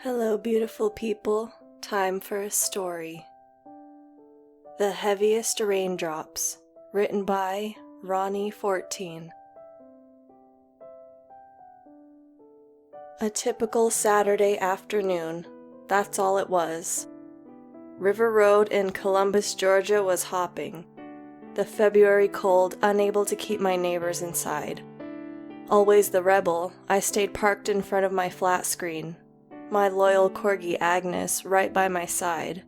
Hello, beautiful people. Time for a story. The Heaviest Raindrops, written by Ronnie14. A typical Saturday afternoon, that's all it was. River Road in Columbus, Georgia was hopping. The February cold unable to keep my neighbors inside. Always the rebel, I stayed parked in front of my flat screen. My loyal corgi Agnes right by my side.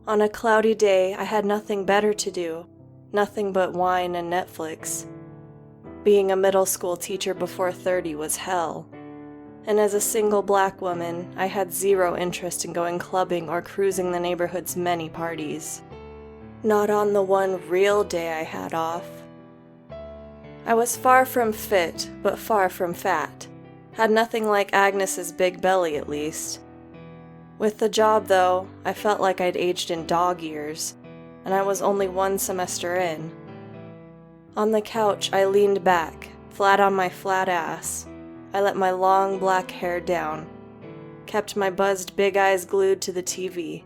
On a cloudy day, I had nothing better to do, nothing but wine and Netflix. Being a middle school teacher before 30 was hell. And as a single black woman, I had zero interest in going clubbing or cruising the neighborhood's many parties. Not on the one real day I had off. I was far from fit, but far from fat. Had nothing like Agnes's big belly, at least. With the job, though, I felt like I'd aged in dog years, and I was only one semester in. On the couch, I leaned back, flat on my flat ass. I let my long black hair down, kept my buzzed big eyes glued to the TV.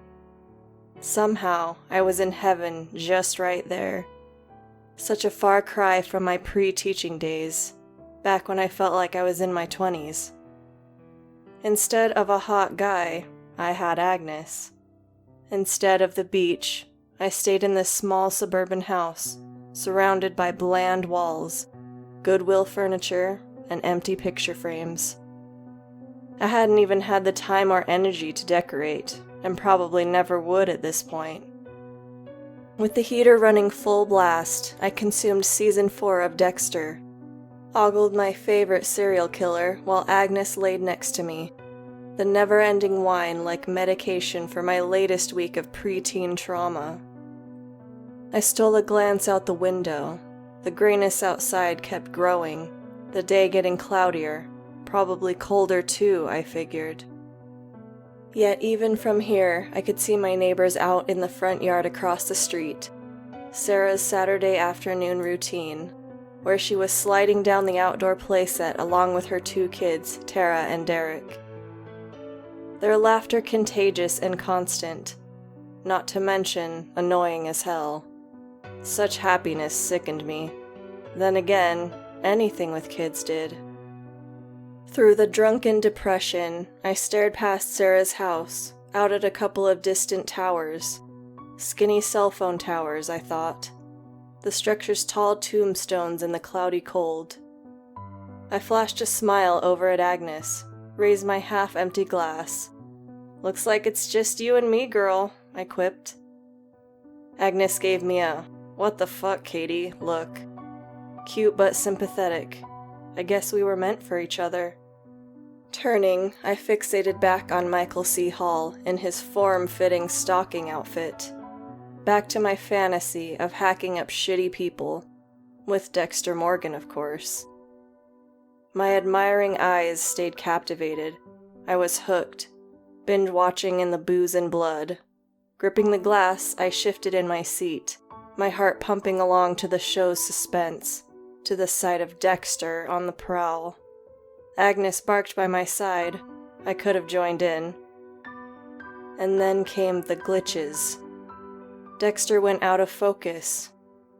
Somehow, I was in heaven just right there. Such a far cry from my pre-teaching days. Back when I felt like I was in my 20s. Instead of a hot guy, I had Agnes. Instead of the beach, I stayed in this small suburban house, surrounded by bland walls, Goodwill furniture, and empty picture frames. I hadn't even had the time or energy to decorate, and probably never would at this point. With the heater running full blast, I consumed season 4 of Dexter, ogled my favorite serial killer while Agnes laid next to me, the never-ending wine like medication for my latest week of preteen trauma. I stole a glance out the window. The grayness outside kept growing, the day getting cloudier, probably colder too, I figured. Yet even from here, I could see my neighbors out in the front yard across the street, Sarah's Saturday afternoon routine, where she was sliding down the outdoor playset along with her 2 kids, Tara and Derek. Their laughter contagious and constant, not to mention annoying as hell. Such happiness sickened me. Then again, anything with kids did. Through the drunken depression, I stared past Sarah's house, out at a couple of distant towers. Skinny cell phone towers, I thought. The structure's tall tombstones in the cloudy cold. I flashed a smile over at Agnes, raised my half-empty glass. "Looks like it's just you and me, girl," I quipped. Agnes gave me a, "What the fuck, Katie?" look. Cute but sympathetic. I guess we were meant for each other. Turning, I fixated back on Michael C. Hall in his form-fitting stocking outfit. Back to my fantasy of hacking up shitty people, with Dexter Morgan, of course. My admiring eyes stayed captivated. I was hooked, binge-watching in the booze and blood. Gripping the glass, I shifted in my seat, my heart pumping along to the show's suspense, to the sight of Dexter on the prowl. Agnes barked by my side. I could have joined in. And then came the glitches. Dexter went out of focus.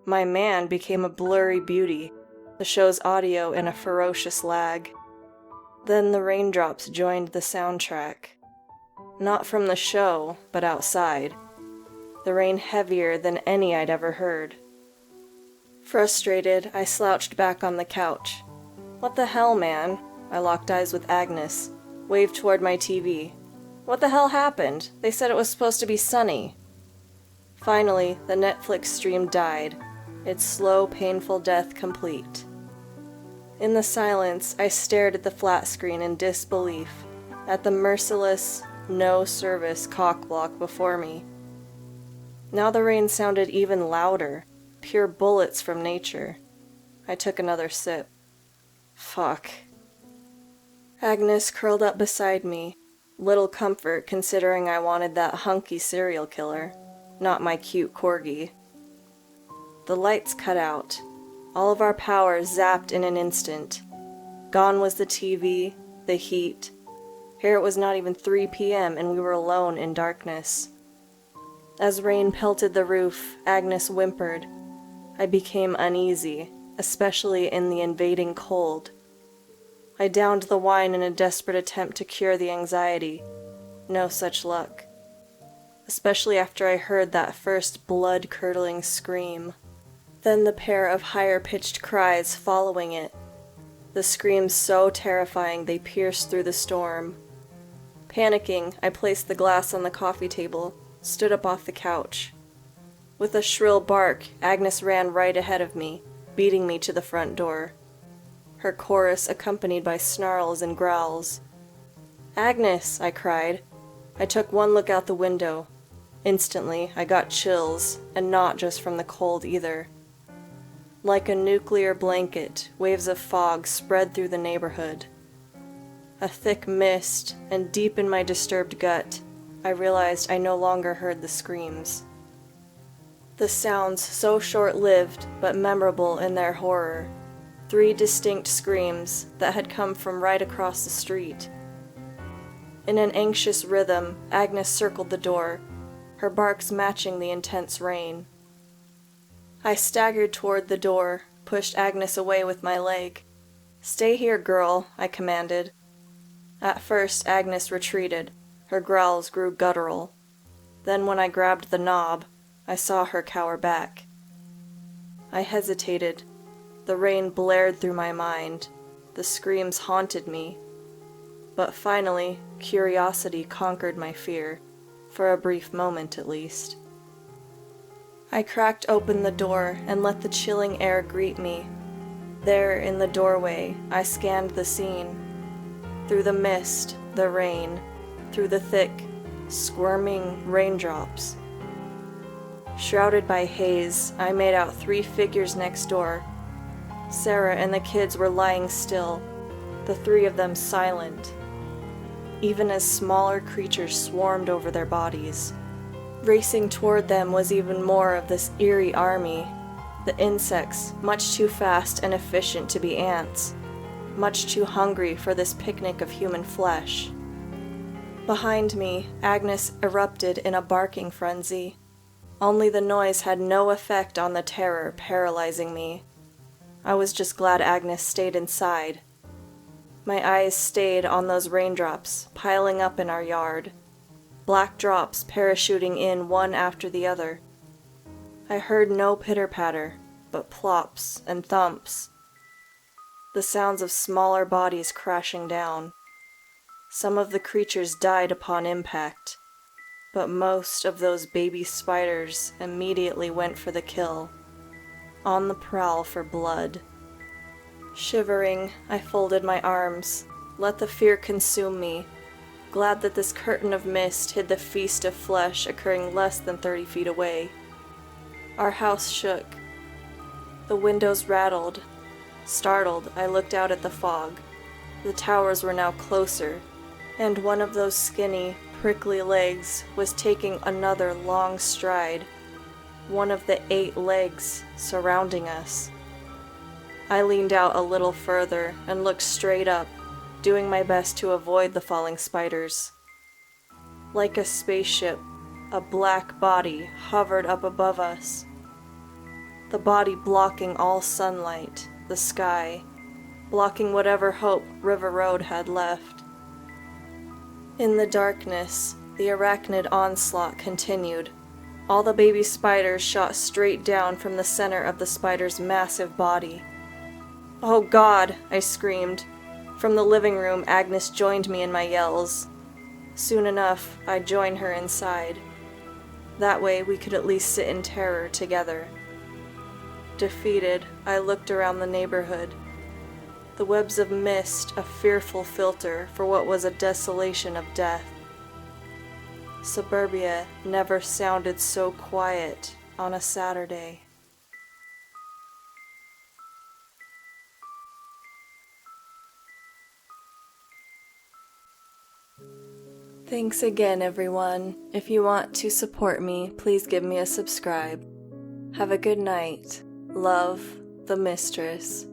My man became a blurry beauty, the show's audio in a ferocious lag. Then the raindrops joined the soundtrack. Not from the show, but outside. The rain heavier than any I'd ever heard. Frustrated, I slouched back on the couch. "What the hell, man?" I locked eyes with Agnes, waved toward my TV. "What the hell happened? They said it was supposed to be sunny." Finally, the Netflix stream died, its slow, painful death complete. In the silence, I stared at the flat screen in disbelief, at the merciless, no-service cockblock before me. Now the rain sounded even louder, pure bullets from nature. I took another sip. Fuck. Agnes curled up beside me, little comfort considering I wanted that hunky serial killer. Not my cute corgi. The lights cut out. All of our power zapped in an instant. Gone was the TV, the heat, Here it was not even 3 p.m. and we were alone in darkness. As rain pelted the roof, Agnes whimpered. I became uneasy, especially in the invading cold. I downed the wine in a desperate attempt to cure the anxiety. No such luck. Especially after I heard that first blood-curdling scream. Then the pair of higher-pitched cries following it. The screams so terrifying they pierced through the storm. Panicking, I placed the glass on the coffee table, stood up off the couch. With a shrill bark, Agnes ran right ahead of me, beating me to the front door. Her chorus accompanied by snarls and growls. "Agnes!" I cried. I took one look out the window. Instantly, I got chills, and not just from the cold either. Like a nuclear blanket, waves of fog spread through the neighborhood. A thick mist, and deep in my disturbed gut, I realized I no longer heard the screams. The sounds so short-lived but memorable in their horror. 3 distinct screams that had come from right across the street. In an anxious rhythm, Agnes circled the door, her barks matching the intense rain. I staggered toward the door, pushed Agnes away with my leg. "Stay here, girl," I commanded. At first, Agnes retreated. Her growls grew guttural. Then when I grabbed the knob, I saw her cower back. I hesitated. The rain blared through my mind. The screams haunted me. But finally, curiosity conquered my fear, for a brief moment at least. I cracked open the door and let the chilling air greet me. There, in the doorway, I scanned the scene. Through the mist, the rain, through the thick, squirming raindrops. Shrouded by haze, I made out 3 figures next door. Sarah and the kids were lying still, the 3 of them silent, even as smaller creatures swarmed over their bodies. Racing toward them was even more of this eerie army, the insects, much too fast and efficient to be ants, much too hungry for this picnic of human flesh. Behind me, Agnes erupted in a barking frenzy. Only the noise had no effect on the terror paralyzing me. I was just glad Agnes stayed inside. My eyes stayed on those raindrops piling up in our yard, black drops parachuting in one after the other. I heard no pitter-patter, but plops and thumps. The sounds of smaller bodies crashing down. Some of the creatures died upon impact, but most of those baby spiders immediately went for the kill, on the prowl for blood. Shivering, I folded my arms, let the fear consume me, glad that this curtain of mist hid the feast of flesh occurring less than 30 feet away. Our house shook. The windows rattled. Startled, I looked out at the fog. The towers were now closer, and one of those skinny, prickly legs was taking another long stride, one of the 8 legs surrounding us. I leaned out a little further and looked straight up, doing my best to avoid the falling spiders. Like a spaceship, a black body hovered up above us. The body blocking all sunlight, the sky, blocking whatever hope River Road had left. In the darkness, the arachnid onslaught continued. All the baby spiders shot straight down from the center of the spider's massive body. "Oh God!" I screamed. From the living room, Agnes joined me in my yells. Soon enough, I'd join her inside. That way we could at least sit in terror together. Defeated, I looked around the neighborhood. The webs of mist, a fearful filter for what was a desolation of death. Suburbia never sounded so quiet on a Saturday. Thanks again, everyone. If you want to support me, please give me a subscribe. Have a good night. Love, the Mistress.